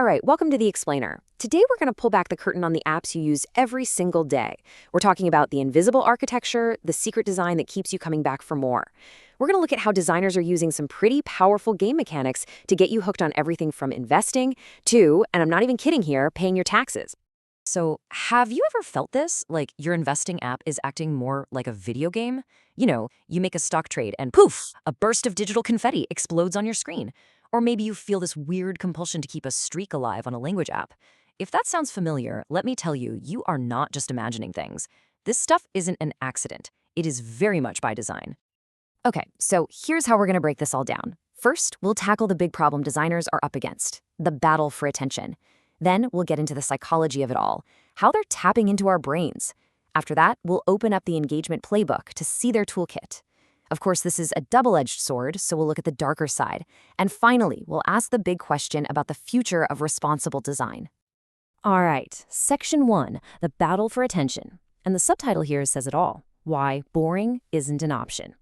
All right, welcome to The Explainer. Today we're going to pull back the curtain on the apps you use every single day. We're talking about the invisible architecture, the secret design that keeps you coming back for more. We're going to look at how designers are using some pretty powerful game mechanics to get you hooked on everything from investing to, and I'm not even kidding here, paying your taxes. So, have you ever felt this? Like your investing app is acting more like a video game? You make a stock trade and poof, a burst of digital confetti explodes on your screen. Or maybe you feel this weird compulsion to keep a streak alive on a language app. If that sounds familiar, let me tell you, you are not just imagining things. This stuff isn't an accident. It is very much by design. Okay, so here's how we're going to break this all down. First, we'll tackle the big problem designers are up against, the battle for attention. Then we'll get into the psychology of it all, how they're tapping into our brains. After that, we'll open up the engagement playbook to see their toolkit. Of course, this is a double-edged sword, so we'll look at the darker side. And finally, we'll ask the big question about the future of responsible design. All right, Section 1, the battle for attention. And the subtitle here says it all, why boring isn't an option.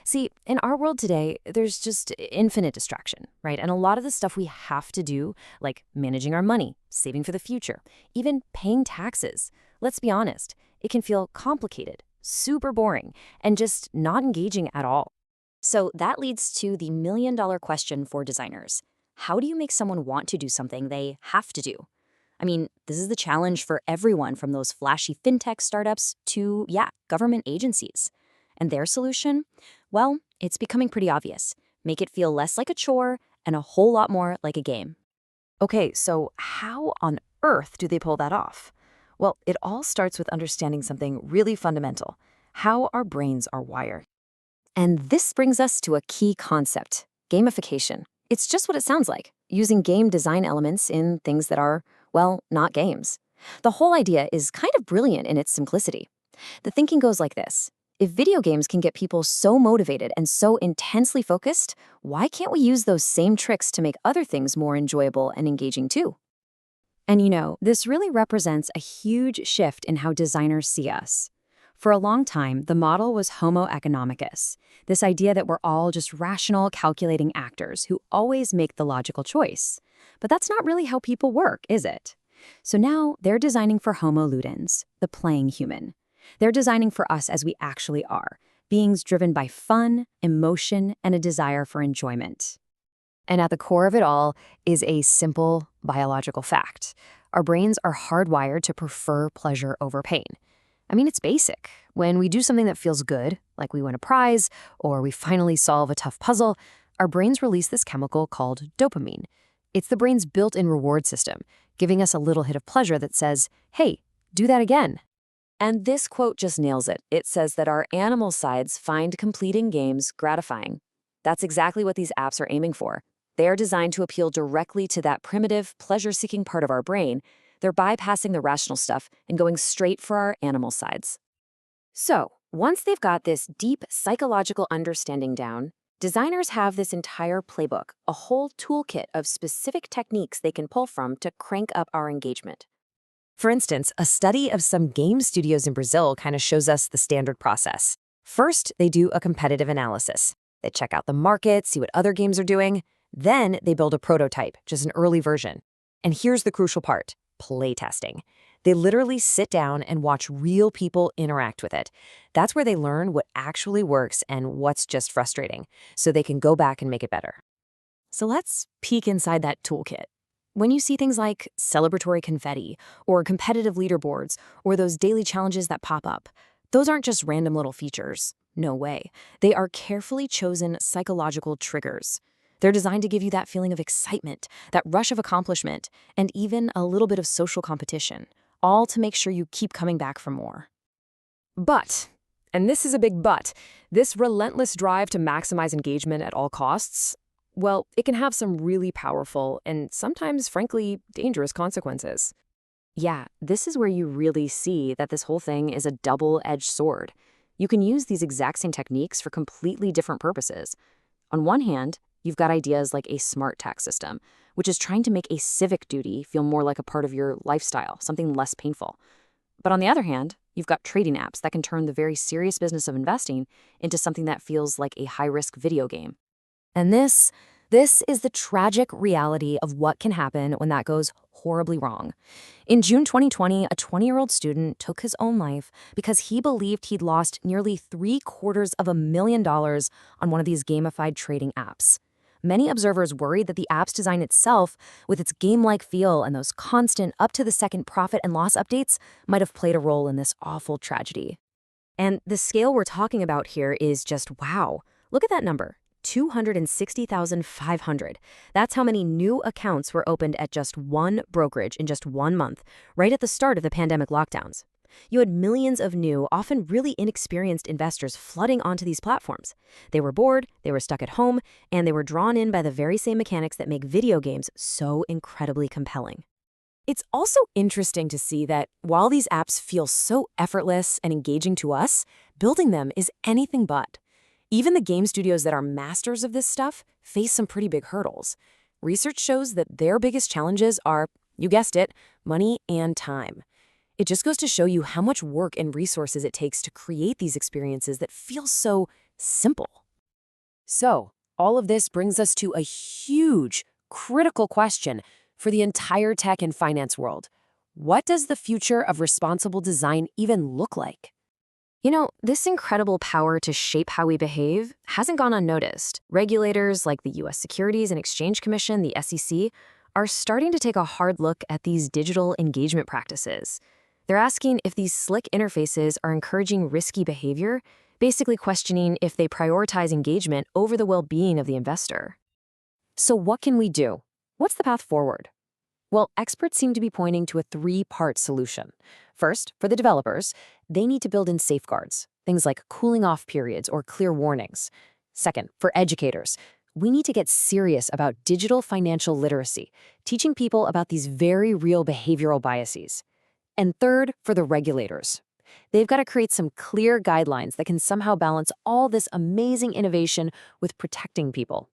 See, in our world today, there's just infinite distraction, right? And a lot of the stuff we have to do, like managing our money, saving for the future, even paying taxes. Let's be honest, it can feel complicated, super boring, and just not engaging at all. So that leads to the million-dollar question for designers. How do you make someone want to do something they have to do? I mean, this is the challenge for everyone from those flashy fintech startups to, government agencies. And their solution? Well, it's becoming pretty obvious. Make it feel less like a chore and a whole lot more like a game. Okay, so how on earth do they pull that off? Well, it all starts with understanding something really fundamental, how our brains are wired. And this brings us to a key concept, gamification. It's just what it sounds like, using game design elements in things that are, well, not games. The whole idea is kind of brilliant in its simplicity. The thinking goes like this. If video games can get people so motivated and so intensely focused, why can't we use those same tricks to make other things more enjoyable and engaging too? And this really represents a huge shift in how designers see us. For a long time, the model was homo economicus, this idea that we're all just rational, calculating actors who always make the logical choice. But that's not really how people work, is it? So now they're designing for homo ludens, the playing human. They're designing for us as we actually are, beings driven by fun, emotion, and a desire for enjoyment. And at the core of it all is a simple biological fact. Our brains are hardwired to prefer pleasure over pain. I mean, it's basic. When we do something that feels good, like we win a prize, or we finally solve a tough puzzle, our brains release this chemical called dopamine. It's the brain's built-in reward system, giving us a little hit of pleasure that says, hey, do that again. And this quote just nails it. It says that our animal sides find completing games gratifying. That's exactly what these apps are aiming for. They are designed to appeal directly to that primitive, pleasure-seeking part of our brain. They're bypassing the rational stuff and going straight for our animal sides. So, once they've got this deep psychological understanding down, designers have this entire playbook, a whole toolkit of specific techniques they can pull from to crank up our engagement. For instance, a study of some game studios in Brazil kind of shows us the standard process. First, they do a competitive analysis. They check out the market, see what other games are doing. Then they build a prototype, just an early version. And here's the crucial part, playtesting. They literally sit down and watch real people interact with it. That's where they learn what actually works and what's just frustrating, so they can go back and make it better. So let's peek inside that toolkit. When you see things like celebratory confetti, or competitive leaderboards, or those daily challenges that pop up, those aren't just random little features. No way. They are carefully chosen psychological triggers. They're designed to give you that feeling of excitement, that rush of accomplishment, and even a little bit of social competition, all to make sure you keep coming back for more. But, and this is a big but, this relentless drive to maximize engagement at all costs, well, it can have some really powerful and sometimes, frankly, dangerous consequences. Yeah, this is where you really see that this whole thing is a double-edged sword. You can use these exact same techniques for completely different purposes. On one hand, you've got ideas like a smart tax system, which is trying to make a civic duty feel more like a part of your lifestyle, something less painful. But on the other hand, you've got trading apps that can turn the very serious business of investing into something that feels like a high-risk video game. And this This is the tragic reality of what can happen when that goes horribly wrong. In June 2020, a 20-year-old student took his own life because he believed he'd lost nearly $750,000 on one of these gamified trading apps. Many observers worried that the app's design itself, with its game-like feel and those constant up-to-the-second profit and loss updates, might have played a role in this awful tragedy. And the scale we're talking about here is just wow. Look at that number. 260,500. That's how many new accounts were opened at just one brokerage in just 1 month, right at the start of the pandemic lockdowns. You had millions of new, often really inexperienced investors flooding onto these platforms. They were bored, they were stuck at home, and they were drawn in by the very same mechanics that make video games so incredibly compelling. It's also interesting to see that while these apps feel so effortless and engaging to us, building them is anything but. Even the game studios that are masters of this stuff face some pretty big hurdles. Research shows that their biggest challenges are, you guessed it, money and time. It just goes to show you how much work and resources it takes to create these experiences that feel so simple. So, all of this brings us to a huge, critical question for the entire tech and finance world. What does the future of responsible design even look like? You know, this incredible power to shape how we behave hasn't gone unnoticed. Regulators like the U.S. Securities and Exchange Commission, the SEC, are starting to take a hard look at these digital engagement practices. They're asking if these slick interfaces are encouraging risky behavior, basically questioning if they prioritize engagement over the well-being of the investor. So what can we do? What's the path forward? Well, experts seem to be pointing to a three-part solution. First, for the developers, they need to build in safeguards, things like cooling-off periods or clear warnings. Second, for educators, we need to get serious about digital financial literacy, teaching people about these very real behavioral biases. And third, for the regulators. They've got to create some clear guidelines that can somehow balance all this amazing innovation with protecting people.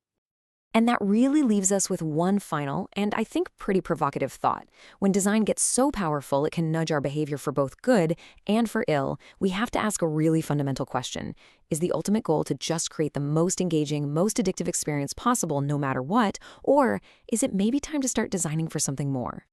And that really leaves us with one final, and I think pretty provocative thought. When design gets so powerful it can nudge our behavior for both good and for ill, we have to ask a really fundamental question. Is the ultimate goal to just create the most engaging, most addictive experience possible no matter what, or is it maybe time to start designing for something more?